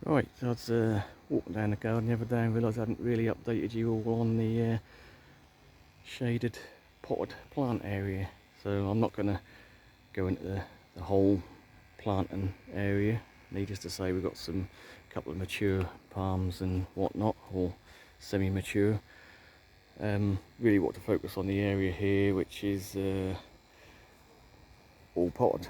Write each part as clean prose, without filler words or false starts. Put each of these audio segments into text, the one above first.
Right, so I was walking down the garden the other day and realised I hadn't really updated you all on the shaded potted plant area. So I'm not going to go into the whole planting area. Needless to say, we've got some couple of mature palms and whatnot, or semi-mature. Really want to focus on the area here, which is all potted.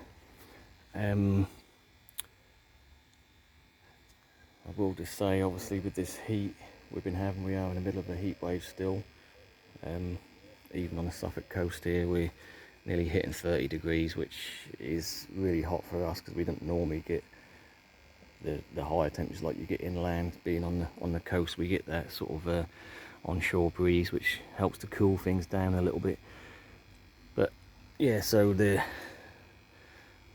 I will just say, obviously, with this heat we've been having, we are in the middle of a heat wave still. Even on the Suffolk coast here, we're nearly hitting 30 degrees, which is really hot for us because we don't normally get the higher temperatures like you get inland. Being on the coast, we get that sort of onshore breeze, which helps to cool things down a little bit. But yeah, so the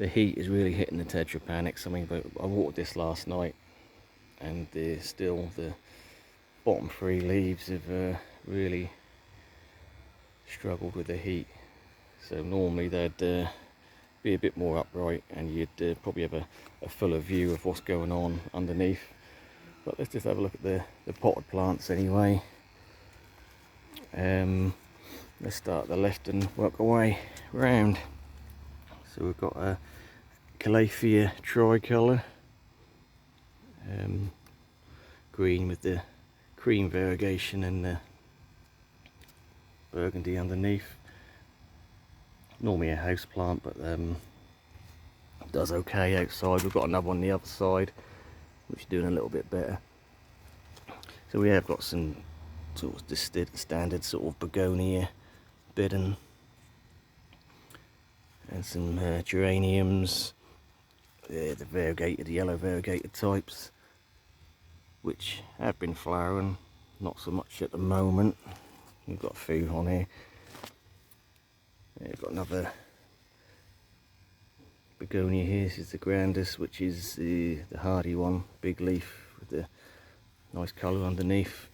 heat is really hitting the tetrapanics. I mean, I watered this last night, and still the bottom three leaves have really struggled with the heat. So normally they'd be a bit more upright, and you'd probably have a fuller view of what's going on underneath. But let's just have a look at the potted plants anyway. Let's start at the left and work our way round. So we've got a Calathea tricolour, green with the cream variegation and the burgundy underneath. Normally a house plant, but does okay outside. We've got another one on the other side which is doing a little bit better. So we have got some sort of just standard sort of begonia bidden, and some geraniums, the variegated, yellow variegated types, which have been flowering, not so much at the moment. We've got a few on here. We've got another begonia here. This is the grandest, which is the hardy one, big leaf with the nice colour underneath.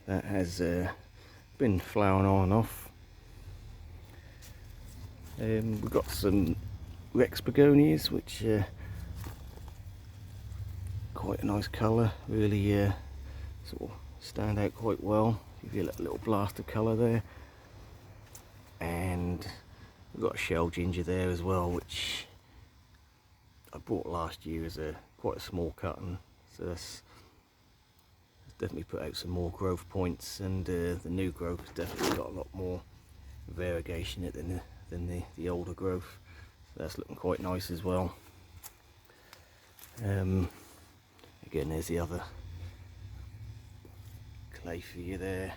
That has been flowering on and off. We've got some Rex begonias, which quite a nice colour, really sort of stand out quite well. Give you a little blast of colour there. And we've got a shell ginger there as well, which I bought last year as quite a small cutting. So that's definitely put out some more growth points, and the new growth has definitely got a lot more variegation in it than the older growth. So that's looking quite nice as well. Again, there's the other Calathea there.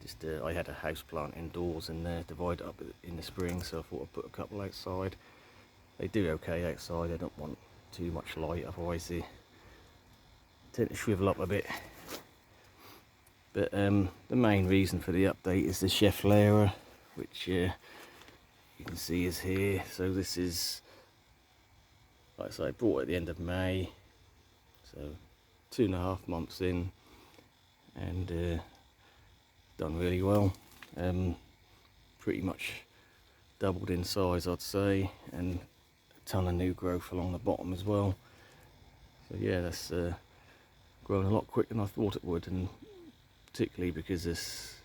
Just I had a house plant indoors and divided up in the spring, so I thought I'd put a couple outside. They do okay outside. They don't want too much light, otherwise they tend to shrivel up a bit. But the main reason for the update is the Schefflera, which you can see is here. So this is, like I say, I bought it at the end of May, so 2.5 months in, and done really well. Pretty much doubled in size, I'd say, and a ton of new growth along the bottom as well. So yeah, that's grown a lot quicker than I thought it would, and particularly because this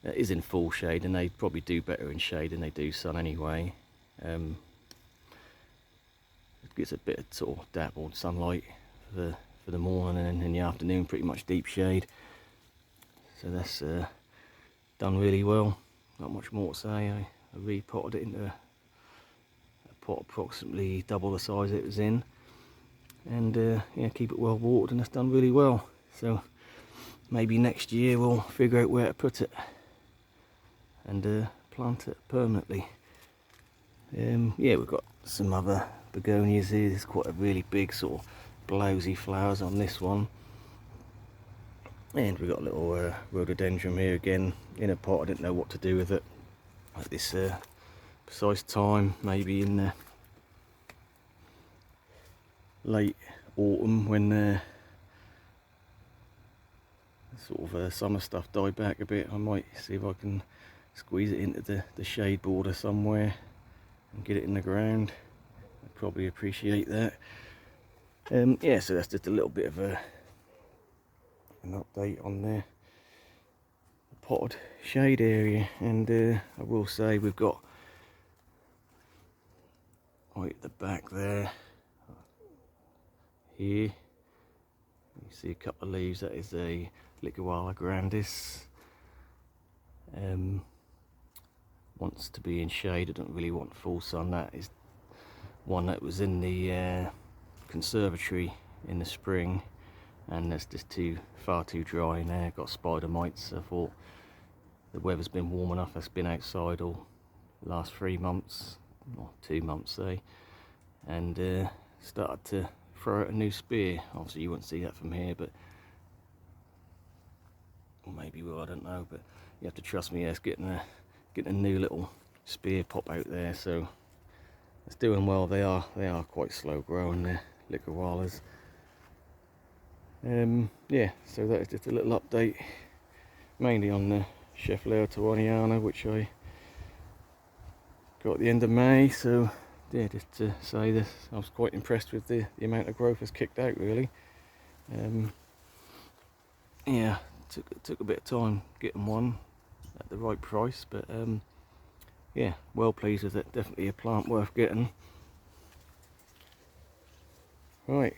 is in full shade, and they probably do better in shade than they do sun anyway. It gets a bit of sort of dappled sunlight for the morning, and in the afternoon pretty much deep shade. So that's done really well. Not much more to say. I repotted it into a pot approximately double the size it was in, and yeah, keep it well watered, and it's done really well. So maybe next year we'll figure out where to put it and plant it permanently. Yeah, we've got some other begonias here. There's quite a really big sort of blousy flowers on this one. And we've got a little rhododendron here again in a pot. I didn't know what to do with it at this precise time, maybe in the late autumn when sort of summer stuff died back a bit. I might see if I can squeeze it into the shade border somewhere and get it in the ground. I'd probably appreciate that. Yeah, so that's just a little bit of an update on the potted shade area. And I will say we've got right at the back there, here, you see a couple of leaves. That is a Liquawala grandis. Wants to be in shade. I don't really want full sun. That is one that was in the conservatory in the spring, and that's just far too dry in there. Got spider mites. I thought the weather's been warm enough. That's been outside all the last 3 months, or 2 months say, and started to throw out a new spear. Obviously you won't see that from here, but or maybe you will, I don't know, but you have to trust me. It's getting a new little spear pop out there, so it's doing well. They are quite slow growing, the Liquawalas. Yeah, so that is just a little update, mainly on the Sheffield Tawaniana, which I got at the end of May. So yeah, just to say this, I was quite impressed with the amount of growth that's kicked out, really. Yeah, took a bit of time getting one at the right price, but yeah, well pleased with it. Definitely a plant worth getting. Right,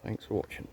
thanks for watching.